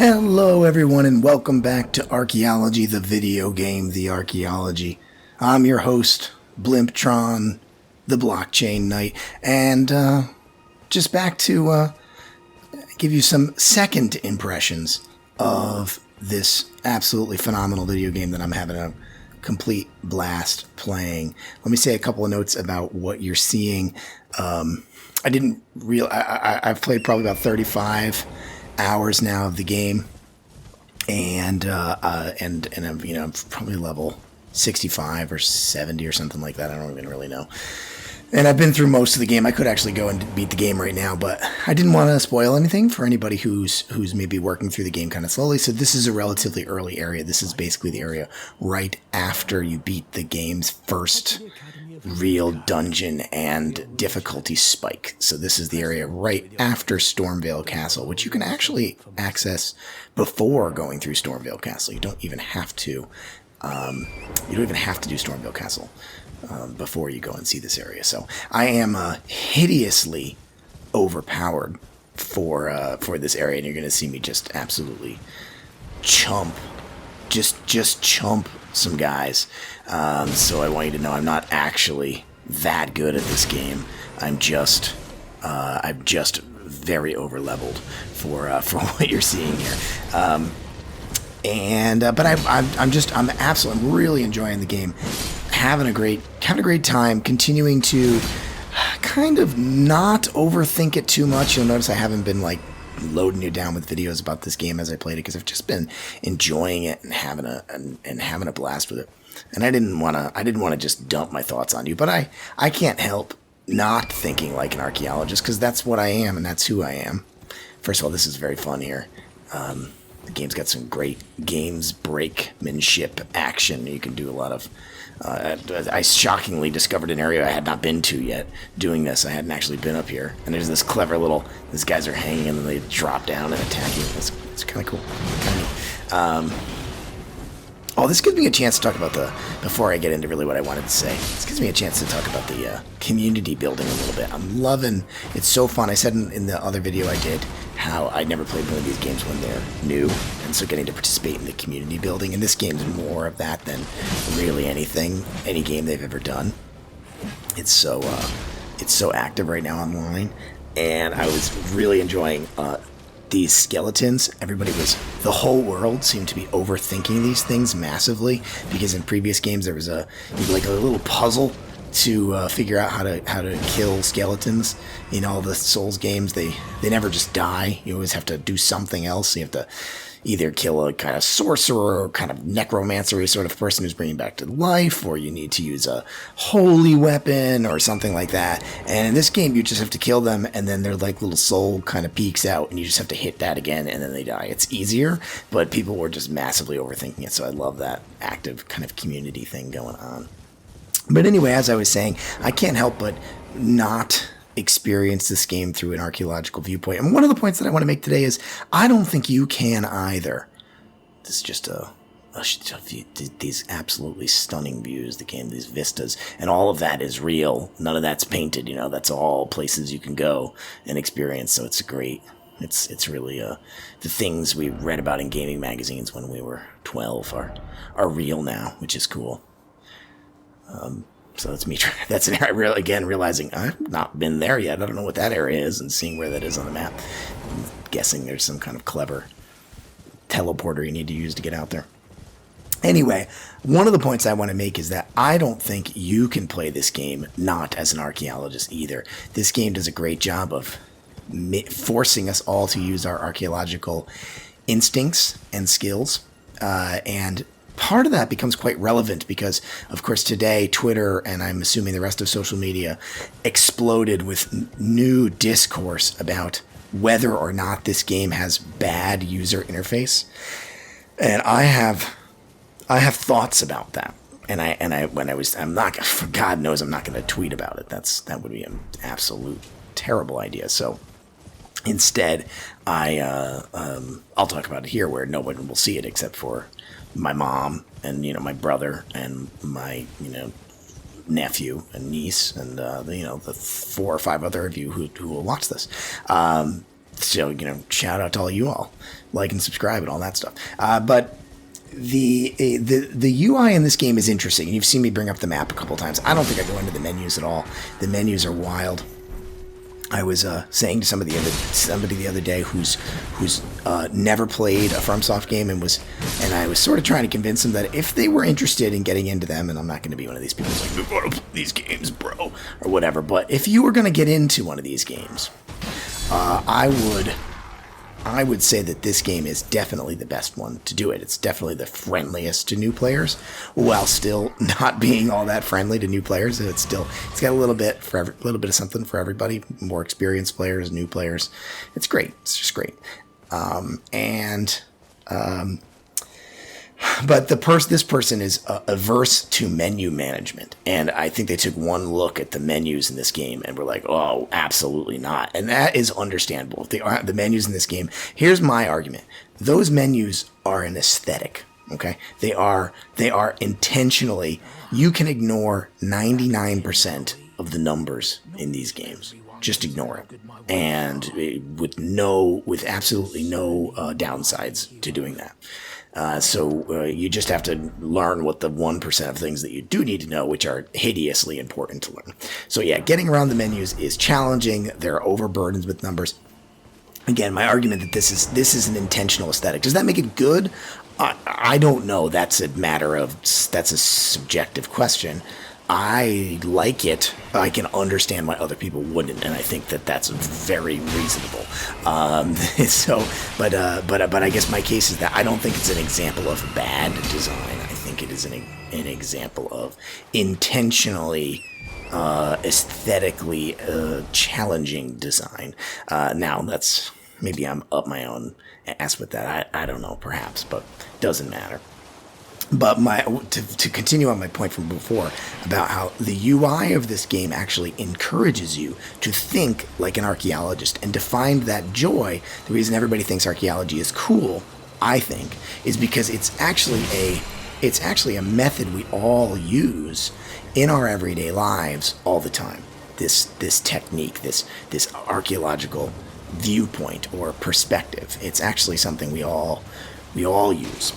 Hello everyone and welcome back to Archaeology, the video game, the Archaeology. I'm your host, Blimptron, the Blockchain Knight, and just back to give you some second impressions of this absolutely phenomenal video game that I'm having a complete blast playing. Let me say a couple of notes about what you're seeing. I've played probably about 35 hours now of the game, and I'm probably level 65 or 70 or something like that. I don't even really know. And I've been through most of the game. I could actually go and beat the game right now, but I didn't want to spoil anything for anybody who's maybe working through the game kind of slowly. So this is a relatively early area. This is basically the area right after you beat the game's first real dungeon and difficulty spike. So this is the area right after Stormveil Castle, which you can actually access before going through Stormveil Castle. You don't even have to. You don't even have to do Stormveil Castle before you go and see this area. So I am hideously overpowered for this area, and you're going to see me just absolutely chump some guys. So I want you to know I'm not actually that good at this game. I'm just very over leveled for what you're seeing here. But I'm really enjoying the game, having a great time, continuing to kind of not overthink it too much. You'll notice I haven't been like loading you down with videos about this game as I played it, because I've just been enjoying it and having a blast with it. And I didn't want to just dump my thoughts on you, but I can't help not thinking like an archaeologist, because that's what I am and that's who I am. First of all, this is very fun here. The game's got some great games breakmanship action. You can do a lot of... I shockingly discovered an area I had not been to yet doing this. I hadn't actually been up here. And there's this clever little... These guys are hanging and then they drop down and attack you. It's kind of cool. Kind of neat. This gives me a chance to talk about before I get into really what I wanted to say, this gives me a chance to talk about the community building a little bit. I'm loving, it's so fun. I said in the other video I did how I never played one of these games when they're new, and so getting to participate in the community building, and this game's more of that than really any game they've ever done. It's so active right now online, and I was really enjoying these skeletons. The whole world seemed to be overthinking these things massively, because in previous games there was a little puzzle to figure out how to kill skeletons. In all the Souls games, they never just die. You always have to do something else. You have to either kill a kind of sorcerer or kind of necromancer sort of person who's bringing back to life, or you need to use a holy weapon or something like that. And in this game, you just have to kill them, and then their like little soul kind of peeks out, and you just have to hit that again, and then they die. It's easier, but people were just massively overthinking it, so I love that active kind of community thing going on. But anyway, as I was saying, I can't help but not experience this game through an archaeological viewpoint. And one of the points that I want to make today is I don't think you can either. This is just these absolutely stunning views, the game, these vistas, and all of that is real. None of that's painted, that's all places you can go and experience. So it's great. It's really the things we read about in gaming magazines when we were 12 are real now, which is cool. So that's me. That's an area, again, realizing I've not been there yet. I don't know what that area is, and seeing where that is on the map. I'm guessing there's some kind of clever teleporter you need to use to get out there. Anyway, one of the points I want to make is that I don't think you can play this game not as an archaeologist either. This game does a great job of forcing us all to use our archaeological instincts and skills, and part of that becomes quite relevant because, of course, today Twitter, and I'm assuming the rest of social media, exploded with new discourse about whether or not this game has bad user interface. And I have thoughts about that. For God knows I'm not going to tweet about it. That would be an absolute terrible idea. So instead, I'll talk about it here where no one will see it except for my mom and my brother and my nephew and niece and the 4 or 5 other of you who will watch this. So, shout out to all you all. Like and subscribe and all that stuff. But the UI in this game is interesting. You've seen me bring up the map a couple times. I don't think I go into the menus at all. The menus are wild. I was saying to somebody the other day who's never played a FromSoft game and I was sort of trying to convince them that if they were interested in getting into them, and I'm not going to be one of these people who's like, I want to play these games, bro, or whatever, but if you were going to get into one of these games, I would say that this game is definitely the best one to do it. It's definitely the friendliest to new players, while still not being all that friendly to new players. It's got a little bit of something for everybody. More experienced players, new players. It's great. It's just great. But this person is averse to menu management, and I think they took one look at the menus in this game and were like, "Oh, absolutely not," and that is understandable. If they are the menus in this game, here's my argument: those menus are an aesthetic. Okay, they are intentionally. You can ignore 99% of the numbers in these games. Just ignore it, and with absolutely no downsides to doing that. So you just have to learn what the 1% of things that you do need to know, which are hideously important to learn. So yeah, getting around the menus is challenging. There are overburdens with numbers. Again, my argument that this is an intentional aesthetic. Does that make it good? I don't know. That's a subjective question. I like it. I can understand why other people wouldn't, and I think that that's very reasonable. But I guess my case is that I don't think it's an example of bad design. I think it is an example of intentionally, aesthetically challenging design. Now that's maybe I'm up my own ass with that. I don't know, perhaps, but doesn't matter. But to continue on my point from before about how the UI of this game actually encourages you to think like an archaeologist and to find that joy. The reason everybody thinks archaeology is cool, I think, is because it's actually a method we all use in our everyday lives all the time. This technique, this archaeological viewpoint or perspective. It's actually something we all use.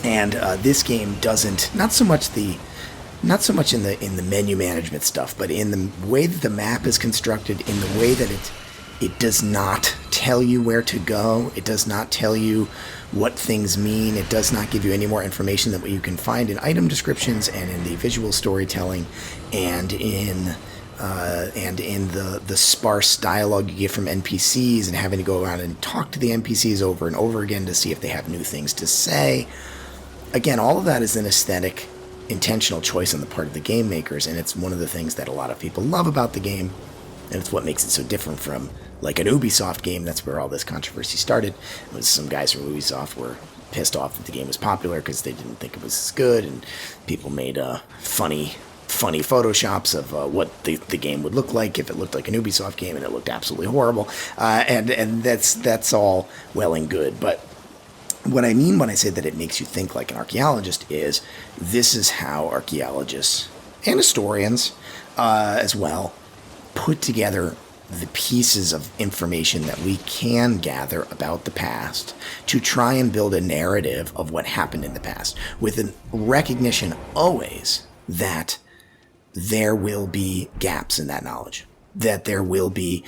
And this game doesn't, not so much in the menu management stuff, but in the way that the map is constructed, in the way that it does not tell you where to go, it does not tell you what things mean, it does not give you any more information than what you can find in item descriptions and in the visual storytelling and in the sparse dialogue you get from NPCs and having to go around and talk to the NPCs over and over again to see if they have new things to say. Again, all of that is an aesthetic, intentional choice on the part of the game makers, and it's one of the things that a lot of people love about the game, and it's what makes it so different from, like, an Ubisoft game. That's where all this controversy started. It was some guys from Ubisoft were pissed off that the game was popular because they didn't think it was as good, and people made funny photoshops of what the game would look like if it looked like an Ubisoft game, and it looked absolutely horrible. And that's all well and good, but what I mean when I say that it makes you think like an archaeologist is this is how archaeologists and historians as well put together the pieces of information that we can gather about the past to try and build a narrative of what happened in the past, with a recognition always that there will be gaps in that knowledge, that there will be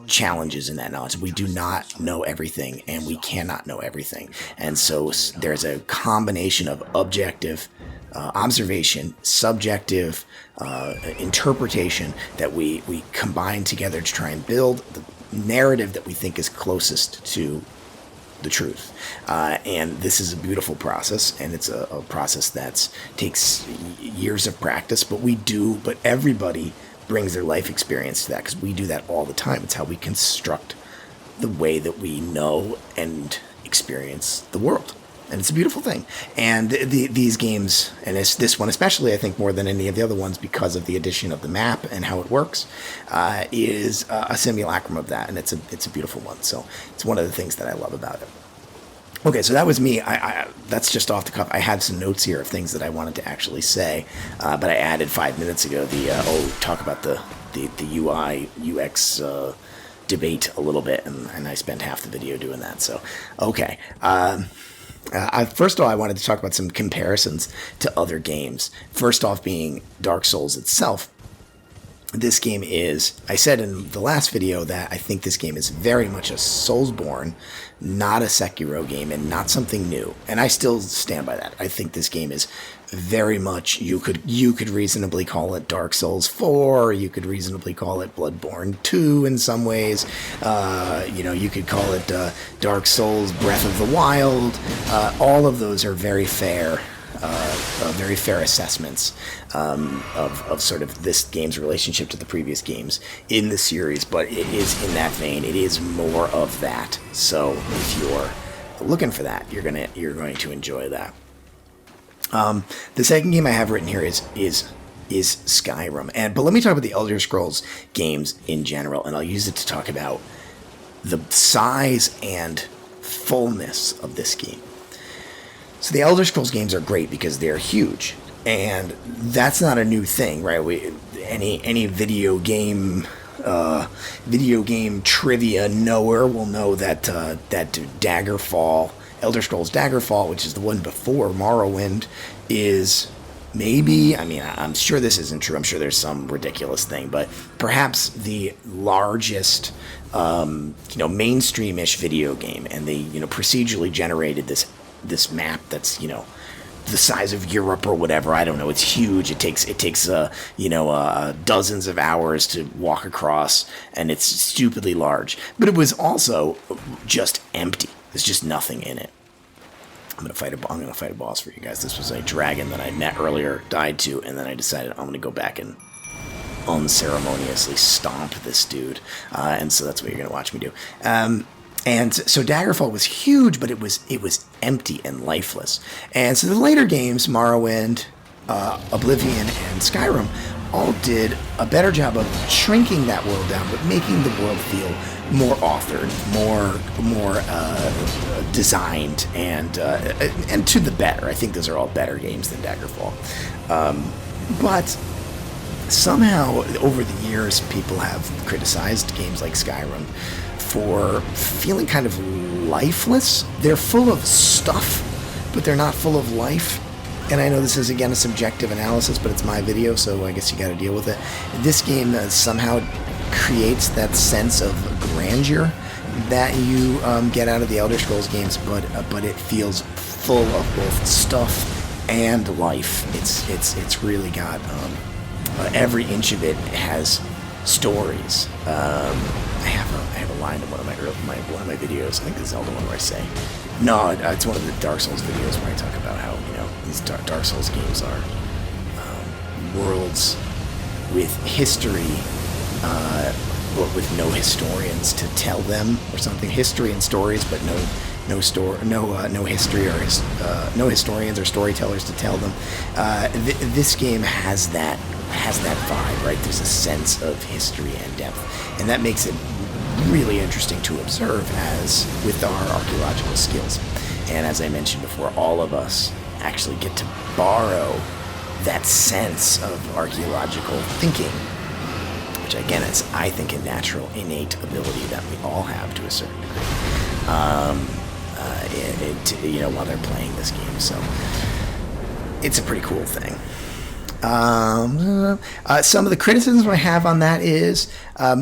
challenges in that knowledge. We do not know everything, and we cannot know everything. And so there's a combination of objective observation, subjective interpretation that we combine together to try and build the narrative that we think is closest to the truth. And this is a beautiful process, and it's a process that takes years of practice, but everybody brings their life experience to that, because we do that all the time. It's how we construct the way that we know and experience the world, and it's a beautiful thing. And these games, and this one especially, I think more than any of the other ones, because of the addition of the map and how it works, is a simulacrum of that, and it's a beautiful one. So it's one of the things that I love about it. Okay, so that was me. That's just off the cuff. I had some notes here of things that I wanted to actually say, but I added 5 minutes ago talk about the UI UX debate a little bit, and I spent half the video doing that. So, okay. First of all, I wanted to talk about some comparisons to other games. First off being Dark Souls itself. This game is, I said in the last video that I think this game is very much a Soulsborne, not a Sekiro game, and not something new. And I still stand by that. I think this game is very much, you could reasonably call it Dark Souls 4, you could reasonably call it Bloodborne 2 in some ways, you could call it Dark Souls Breath of the Wild. All of those are very fair assessments of sort of this game's relationship to the previous games in the series, but it is in that vein. It is more of that. So if you're looking for that, you're going to enjoy that. The second game I have written here is Skyrim, but let me talk about the Elder Scrolls games in general, and I'll use it to talk about the size and fullness of this game. So the Elder Scrolls games are great because they're huge, and that's not a new thing, right? Any video game trivia knower will know that Daggerfall, Elder Scrolls Daggerfall, which is the one before Morrowind, is maybe, I'm sure this isn't true. I'm sure there's some ridiculous thing, but perhaps the largest mainstream-ish video game, and they procedurally generated this map that's the size of Europe or whatever. I don't know. It's huge. It takes dozens of hours to walk across, and it's stupidly large. But it was also just empty. There's just nothing in it. I'm gonna fight a boss for you guys. This was a dragon that I met earlier, died to, and then I decided I'm gonna go back and unceremoniously stomp this dude. And so that's what you're gonna watch me do. And so Daggerfall was huge, but it was empty and lifeless. And so the later games, Morrowind, Oblivion, and Skyrim, all did a better job of shrinking that world down, but making the world feel more authored, more designed, and to the better. I think those are all better games than Daggerfall. But somehow, over the years, people have criticized games like Skyrim for feeling kind of lifeless. They're full of stuff, but they're not full of life. And I know this is, again, a subjective analysis, but it's my video, so I guess you got to deal with it. This game somehow creates that sense of grandeur that you get out of the Elder Scrolls games, but it feels full of both stuff and life. It's really got every inch of it has stories. I have a line in one of my videos. I think this is Zelda one where I say, no, it's one of the Dark Souls videos where I talk about how these Dark Souls games are worlds with history, but with no historians to tell them or something. History and stories, but no history or no historians or storytellers to tell them. This game has that vibe, right? There's a sense of history and depth, and that makes it really interesting to observe as with our archaeological skills. And as I mentioned before, all of us actually get to borrow that sense of archaeological thinking, which again is, I think, a natural, innate ability that we all have to a certain degree, while they're playing this game. So it's a pretty cool thing. Some of the criticisms I have on that is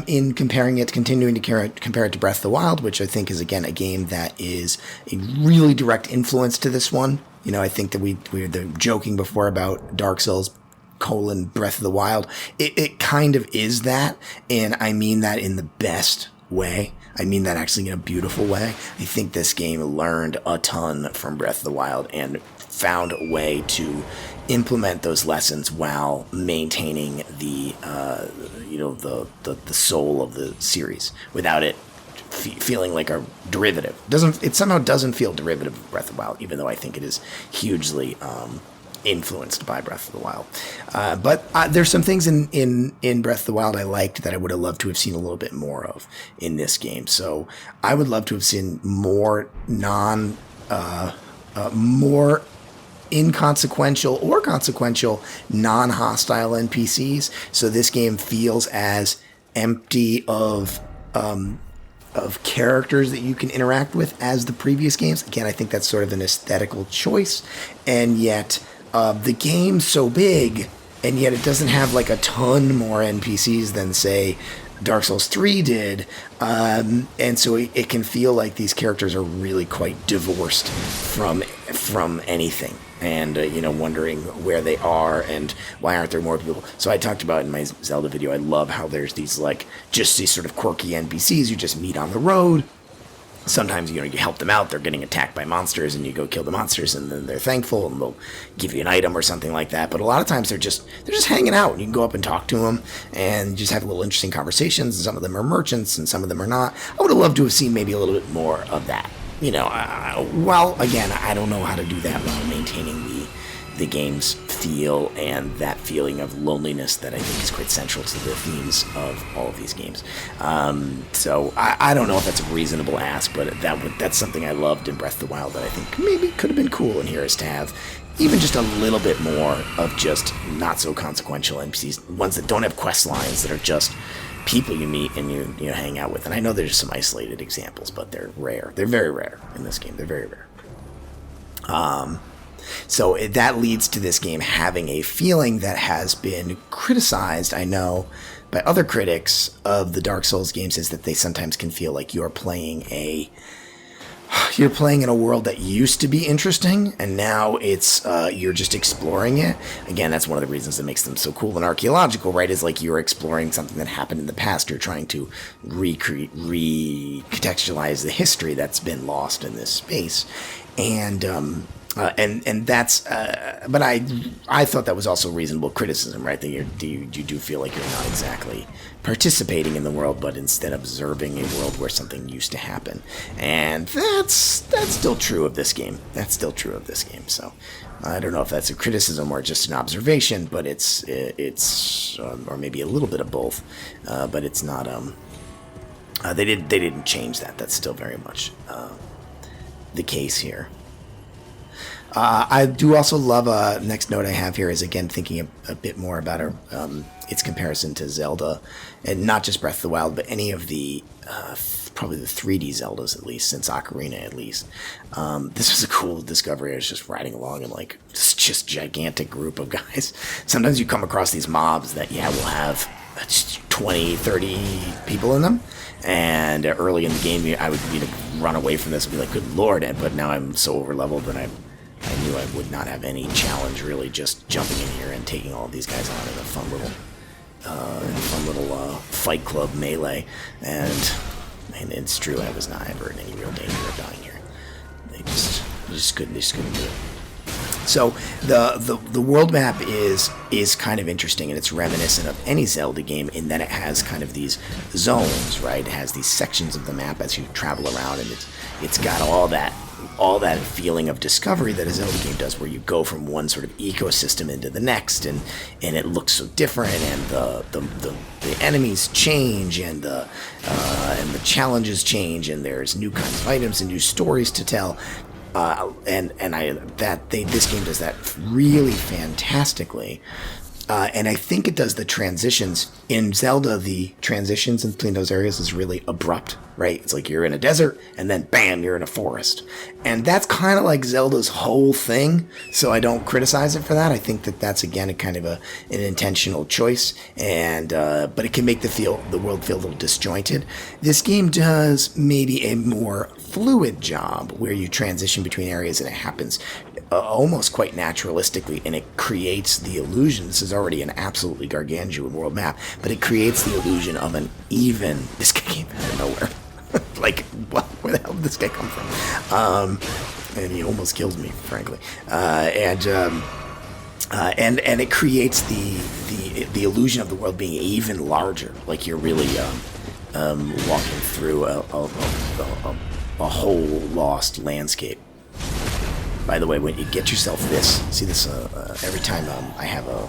in continuing to compare it to Breath of the Wild, which I think is, again, a game that is a really direct influence to this one. I think that we were joking before about Dark Souls Breath of the Wild. It kind of is that, and I mean that in the best way. I mean that actually in a beautiful way. I think this game learned a ton from Breath of the Wild and found a way to implement those lessons while maintaining the soul of the series without it feeling like a derivative. It somehow doesn't feel derivative of Breath of the Wild, even though I think it is hugely influenced by Breath of the Wild. But there's some things in Breath of the Wild I liked that I would have loved to have seen a little bit more of in this game. So I would love to have seen more more inconsequential or consequential non-hostile NPCs. So this game feels as empty of of characters that you can interact with as the previous games. Again, I think that's sort of an aesthetical choice, and yet the game's so big, and yet it doesn't have like a ton more NPCs than, say, Dark Souls 3 did, and so it can feel like these characters are really quite divorced from anything, and wondering where they are and why aren't there more people. So I talked about in my Zelda video, I love how there's these sort of quirky NPCs you just meet on the road. Sometimes you help them out, they're getting attacked by monsters, and you go kill the monsters, and then they're thankful and they'll give you an item or something like that. But a lot of times they're just hanging out, and you can go up and talk to them and just have little interesting conversations. And some of them are merchants and some of them are not. I would have loved to have seen maybe a little bit more of that. Well, again, I don't know how to do that while maintaining the game's feel and that feeling of loneliness that I think is quite central to the themes of all of these games. So I don't know if that's a reasonable ask, but that's something I loved in Breath of the Wild that I think maybe could have been cool in here, is to have even just a little bit more of just not so consequential NPCs, ones that don't have quest lines, that are just people you meet and you hang out with. And I know there's some isolated examples, but they're rare. They're very rare in this game. They're very rare. So that leads to this game having a feeling that has been criticized, I know, by other critics of the Dark Souls games, is that they sometimes can feel like you're playing in a world that used to be interesting, and now it's you're just exploring it. Again, that's one of the reasons that makes them so cool and archaeological, right? Is like you're exploring something that happened in the past. You're trying to recontextualize the history that's been lost in this space, and that's, but I thought that was also reasonable criticism, right? That you do feel like you're not exactly participating in the world, but instead observing a world where something used to happen, and that's still true of this game. That's still true of this game. So I don't know if that's a criticism or just an observation, but it's or maybe a little bit of both. But it's not. They didn't change that. That's still very much the case here. I do also love, next note I have here is, again, thinking a bit more about its comparison to Zelda, and not just Breath of the Wild, but any of the, probably the 3D Zeldas, at least, since Ocarina, at least. This was a cool discovery. I was just riding along in, this just gigantic group of guys. Sometimes you come across these mobs that, will have 20, 30 people in them. And early in the game, I would run away from this and be like, good lord, but now I'm so over-leveled that I knew I would not have any challenge really just jumping in here and taking all of these guys on in a fun little fight club melee. And it's true, I was not ever in any real danger of dying here. They just couldn't do it. So the world map is kind of interesting, and it's reminiscent of any Zelda game in that it has kind of these zones, right? It has these sections of the map as you travel around, and it's got all that feeling of discovery that a Zelda game does, where you go from one sort of ecosystem into the next, and it looks so different, and the enemies change, and the challenges change, and there's new kinds of items and new stories to tell. This game does that really fantastically. And I think it does the transitions. In Zelda, the transitions in between those areas is really abrupt, right? It's like you're in a desert, and then bam, you're in a forest. And that's kind of like Zelda's whole thing, so I don't criticize it for that. I think that that's, again, a kind of an intentional choice, and but it can make the world feel a little disjointed. This game does maybe a more fluid job, where you transition between areas, and it happens almost quite naturalistically, and it creates the illusion. This is already an absolutely gargantuan world map, but it creates the illusion of an even. This guy came out of nowhere. Where the hell did this guy come from? And he almost kills me, frankly. And it creates the illusion of the world being even larger, like you're really walking through a whole lost landscape. By the way, when you get yourself this, every time I have a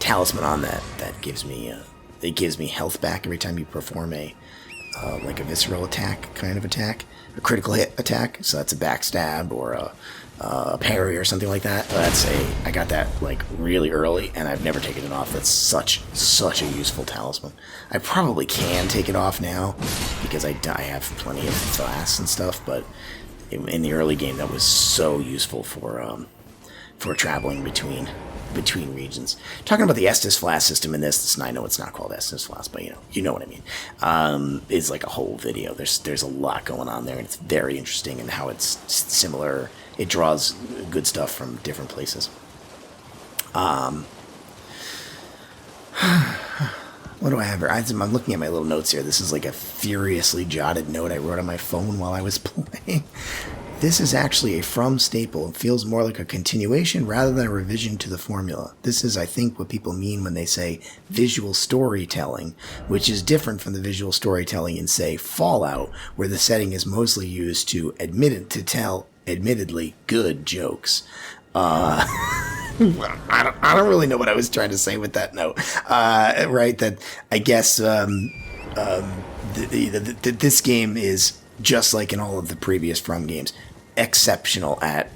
talisman on that gives me health back every time you perform a visceral attack kind of attack, a critical hit attack. So that's a backstab or parry or something like that. I got that like really early, and I've never taken it off. That's such a useful talisman. I probably can take it off now because I have plenty of flasks and stuff, but in the early game that was so useful for traveling between regions. Talking about the Estus flask system in this, I know it's not called Estus flask, but you know what I mean. It's like a whole video. There's a lot going on there, and it's very interesting in how it's similar. It draws good stuff from different places. What do I have here? I'm looking at my little notes here. This is like a furiously jotted note I wrote on my phone while I was playing. This is actually a From staple. It feels more like a continuation rather than a revision to the formula. This is, I think, what people mean when they say visual storytelling, which is different from the visual storytelling in, say, Fallout, where the setting is mostly used to tell admittedly good jokes. Well, I don't really know what I was trying to say with that note. Right? That I guess this game is just like in all of the previous From games, exceptional at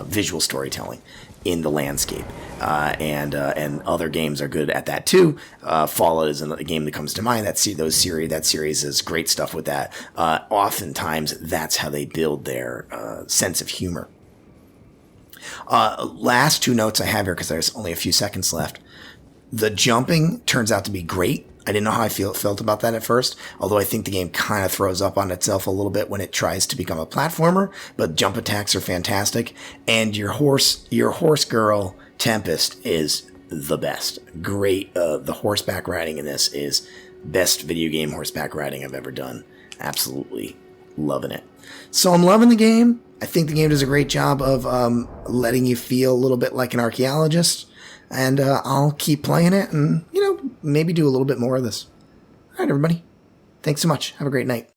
visual storytelling in the landscape, and other games are good at that too. Fallout is a game that comes to mind. That series is great stuff with that. Oftentimes, that's how they build their sense of humor. Last two notes I have here, because there's only a few seconds left. The jumping turns out to be great. I didn't know how I felt about that at first, although I think the game kind of throws up on itself a little bit when it tries to become a platformer, but jump attacks are fantastic, and your horse girl, Tempest, is the best. Great. The horseback riding in this is best video game horseback riding I've ever done. Absolutely loving it. So I'm loving the game. I think the game does a great job of letting you feel a little bit like an archaeologist. And I'll keep playing it and, maybe do a little bit more of this. All right, everybody. Thanks so much. Have a great night.